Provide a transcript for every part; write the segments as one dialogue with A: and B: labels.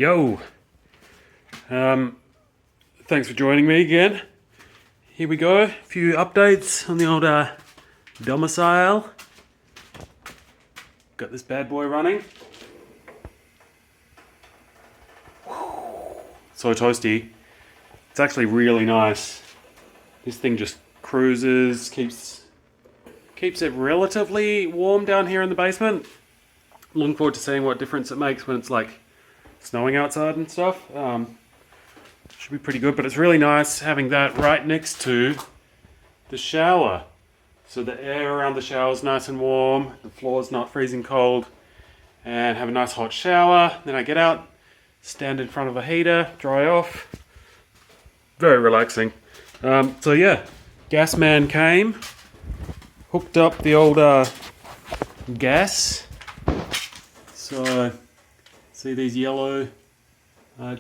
A: Yo! Thanks for joining me again. Here we go. A few updates on the old domicile. Got this bad boy running. So toasty. It's actually really nice. This thing just cruises, keeps it relatively warm down here in the basement. Looking forward to seeing what difference it makes when it's like snowing outside and stuff. Should be pretty good, but it's really nice having that right next to the shower. So the air around the shower is nice and warm, the floor's not freezing cold, and have a nice hot shower. Then I get out, stand in front of a heater, dry off. Very relaxing. So yeah, gas man came, hooked up the old gas. So see these yellow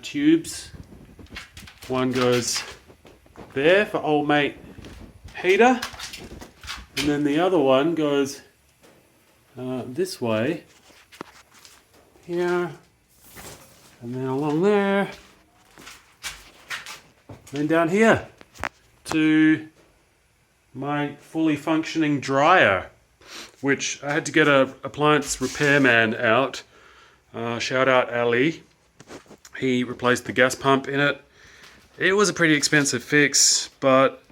A: tubes? One goes there for old mate heater, and then the other one goes this way here, and then along there, then down here to my fully functioning dryer, which I had to get a appliance repairman out. Shout out Ali. He replaced the gas pump in it. It was a pretty expensive fix, but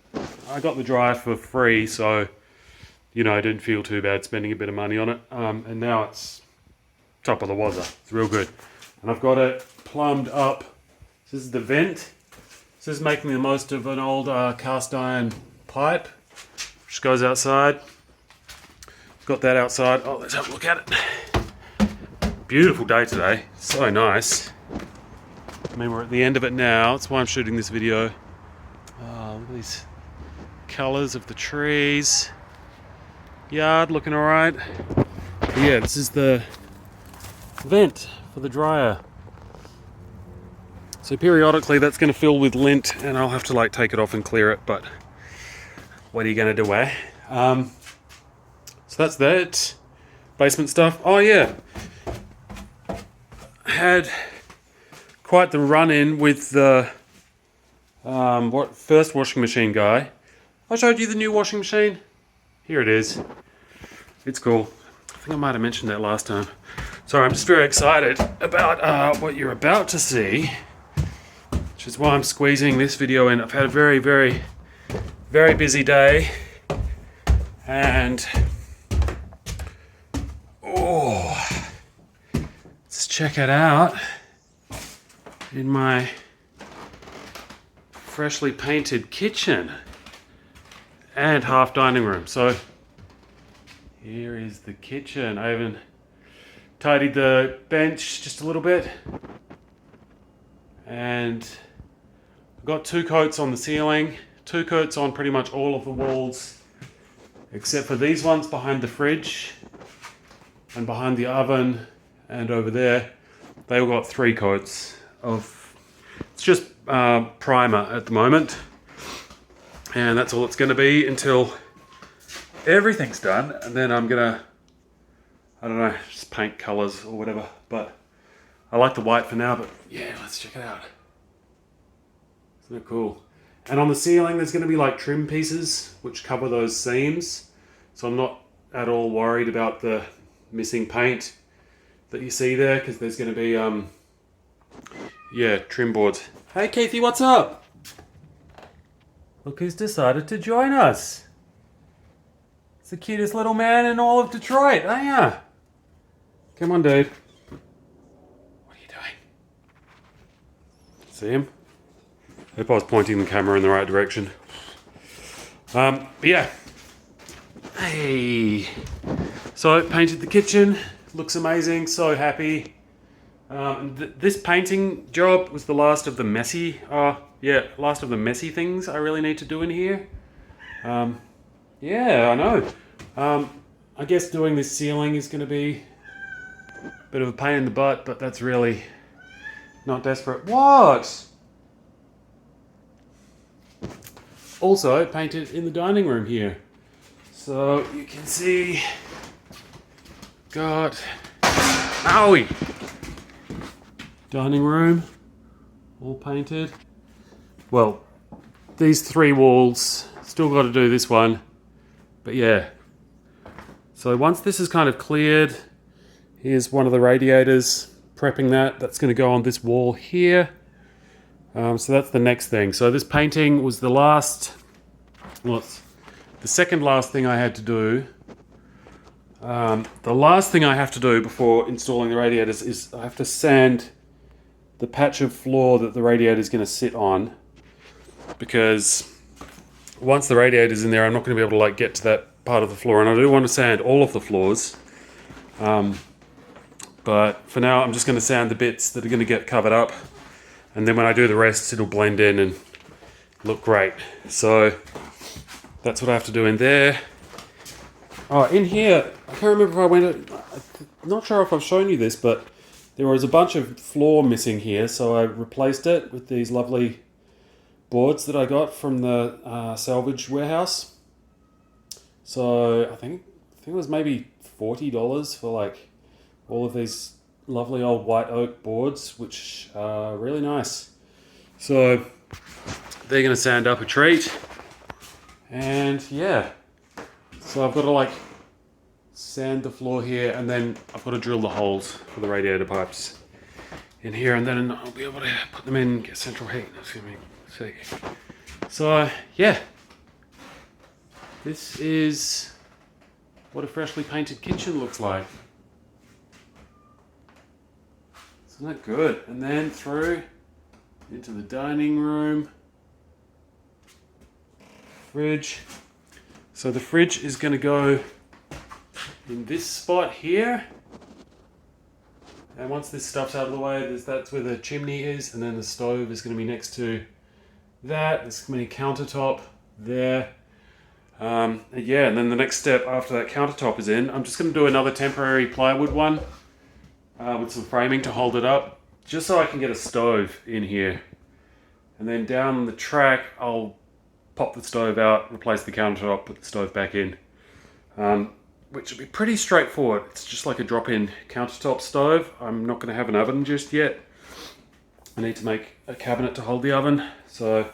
A: I got the dryer for free, so you know, I didn't feel too bad spending a bit of money on it. And now it's top of the wazza. It's real good. And I've got it plumbed up. This is the vent. This is making the most of an old cast iron pipe, which goes outside. Got that outside. Oh, let's have a look at it. Beautiful day today. So nice. I mean, we're at the end of it now. That's why I'm shooting this video. Look at these colours of the trees. Yard looking alright. Yeah, this is the vent for the dryer. So periodically that's going to fill with lint and I'll have to like take it off and clear it, but what are you going to do, eh? So that's that. Basement stuff. Oh yeah. Had quite the run-in with the first washing machine guy. I showed you the new washing machine. Here it is. It's cool. I think I might have mentioned that last time. Sorry, I'm just very excited about what you're about to see, which is why I'm squeezing this video in. I've had a very, very, very busy day, and let's check it out in my freshly painted kitchen and half dining room. So here is the kitchen. I even tidied the bench just a little bit, and I've got 2 coats on the ceiling, 2 coats on pretty much all of the walls except for these ones behind the fridge and behind the oven and over there. They all got 3 coats of, it's just primer at the moment, and that's all it's going to be until everything's done. And then I'm gonna, I don't know, just paint colors or whatever, but I like the white for now. But yeah, let's check it out. Isn't it cool? And on the ceiling there's going to be like trim pieces which cover those seams, so I'm not at all worried about the missing paint that you see there, because there's going to be yeah, trim boards. Hey Keithy, what's up? Look who's decided to join us. It's the cutest little man in all of Detroit, ain't ya? Come on, dude. What are you doing? See him? Hope I was pointing the camera in the right direction. But yeah. Hey. So I painted the kitchen. Looks amazing. So happy. This painting job was the last of the messy, last of the messy things I really need to do in here. Yeah, I know. I guess doing this ceiling is going to be a bit of a pain in the butt, but that's really not desperate. What? Also painted in the dining room here. So you can see, got, owie! Dining room, all painted. Well, these 3 walls, still got to do this one. But yeah. So once this is kind of cleared, here's one of the radiators, prepping that. That's going to go on this wall here. So that's the next thing. So this painting was the last, well, it's the second last thing I had to do. The last thing I have to do before installing the radiators is I have to sand the patch of floor that the radiator is going to sit on, because once the radiator's in there, I'm not going to be able to like get to that part of the floor, and I do want to sand all of the floors. But for now, I'm just going to sand the bits that are going to get covered up, and then when I do the rest, it'll blend in and look great. So that's what I have to do in there. Oh, in here, I can't remember if I went, I'm not sure if I've shown you this, but there was a bunch of floor missing here, so I replaced it with these lovely boards that I got from the salvage warehouse. So I think it was maybe $40 for like all of these lovely old white oak boards, which are really nice. So they're going to sand up a treat. And yeah, so I've got to like sand the floor here, and then I've got to drill the holes for the radiator pipes in here, and then I'll be able to put them in, get central heat. That's going to be sick. So yeah, this is what a freshly painted kitchen looks like. Isn't that good? And then through into the dining room. Fridge. So the fridge is going to go in this spot here. And once this stuff's out of the way, that's where the chimney is, and then the stove is going to be next to that. There's going to be a countertop there. Yeah, and then the next step after that countertop is in, I'm just going to do another temporary plywood one with some framing to hold it up, just so I can get a stove in here. And then down the track, I'll pop the stove out, replace the countertop, put the stove back in, which will be pretty straightforward. It's just like a drop-in countertop stove. I'm not going to have an oven just yet. I need to make a cabinet to hold the oven, so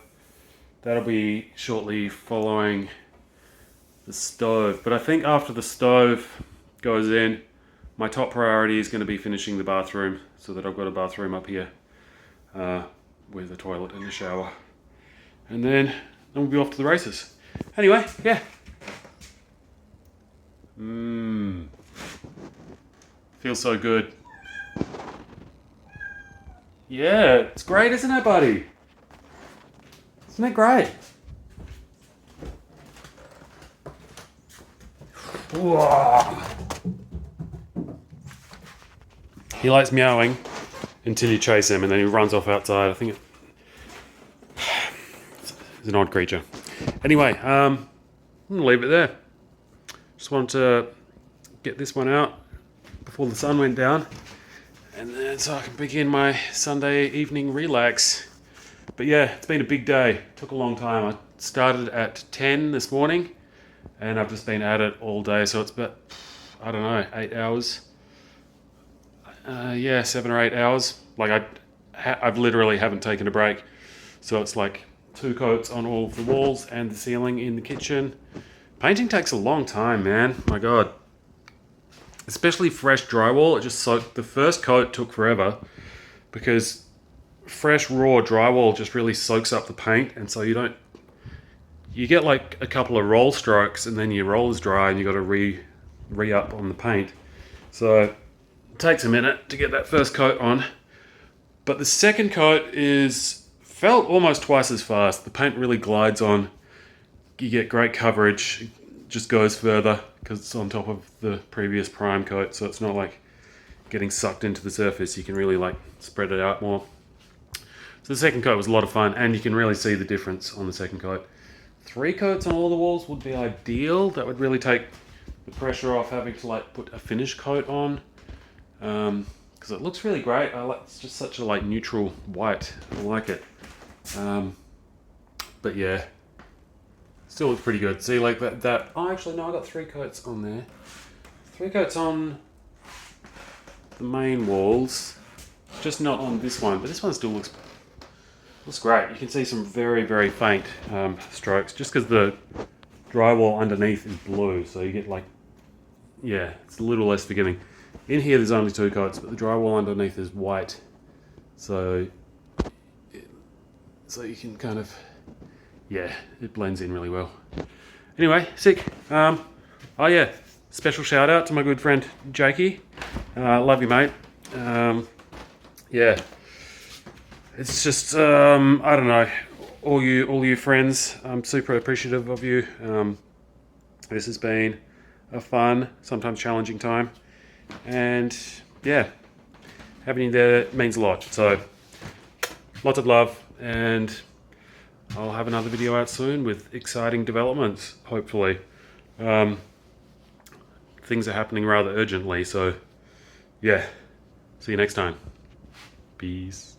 A: that'll be shortly following the stove. But I think after the stove goes in, my top priority is going to be finishing the bathroom, so that I've got a bathroom up here with a toilet and a shower. And then we'll be off to the races. Anyway, yeah. Feels so good. Yeah, it's great, isn't it, buddy? Isn't it great? Whoa. He likes meowing until you chase him, and then he runs off outside. I think it's an odd creature. Anyway, I'm going to leave it there. Just wanted to get this one out before the sun went down, and then so I can begin my Sunday evening relax. But yeah, it's been a big day. Took a long time. I started at 10 this morning, and I've just been at it all day. So it's about, I don't know, 8 hours. 7 or 8 hours. Like I've literally haven't taken a break. So it's like 2 coats on all of the walls and the ceiling in the kitchen. Painting takes a long time, man. My God. Especially fresh drywall. It just soaked. The first coat took forever because fresh raw drywall just really soaks up the paint, and so you get like a couple of roll strokes, and then your roll is dry and you got to re-up on the paint. So it takes a minute to get that first coat on. But the second coat felt almost twice as fast. The paint really glides on. You get great coverage. It just goes further because it's on top of the previous prime coat, so it's not like getting sucked into the surface. You can really like spread it out more. So the second coat was a lot of fun, and you can really see the difference on the second coat. 3 coats on all the walls would be ideal. That would really take the pressure off having to like put a finish coat on, because it looks really great. It's just such a like neutral white. I like it. But yeah, still looks pretty good. See, like that. Oh, actually, no, I got 3 coats on there. 3 coats on the main walls, just not on this one, but this one still looks great. You can see some very, very faint strokes, just because the drywall underneath is blue, so you get like, yeah, it's a little less forgiving. In here there's only 2 coats, but the drywall underneath is white, so you can kind of, yeah, it blends in really well. Anyway, sick. Oh yeah, special shout out to my good friend Jakey. Love you, mate. Yeah, it's just I don't know, all you friends. I'm super appreciative of you. This has been a fun, sometimes challenging time, and yeah, having you there means a lot. So lots of love, and I'll have another video out soon with exciting developments, hopefully. Things are happening rather urgently, so yeah. See you next time. Peace.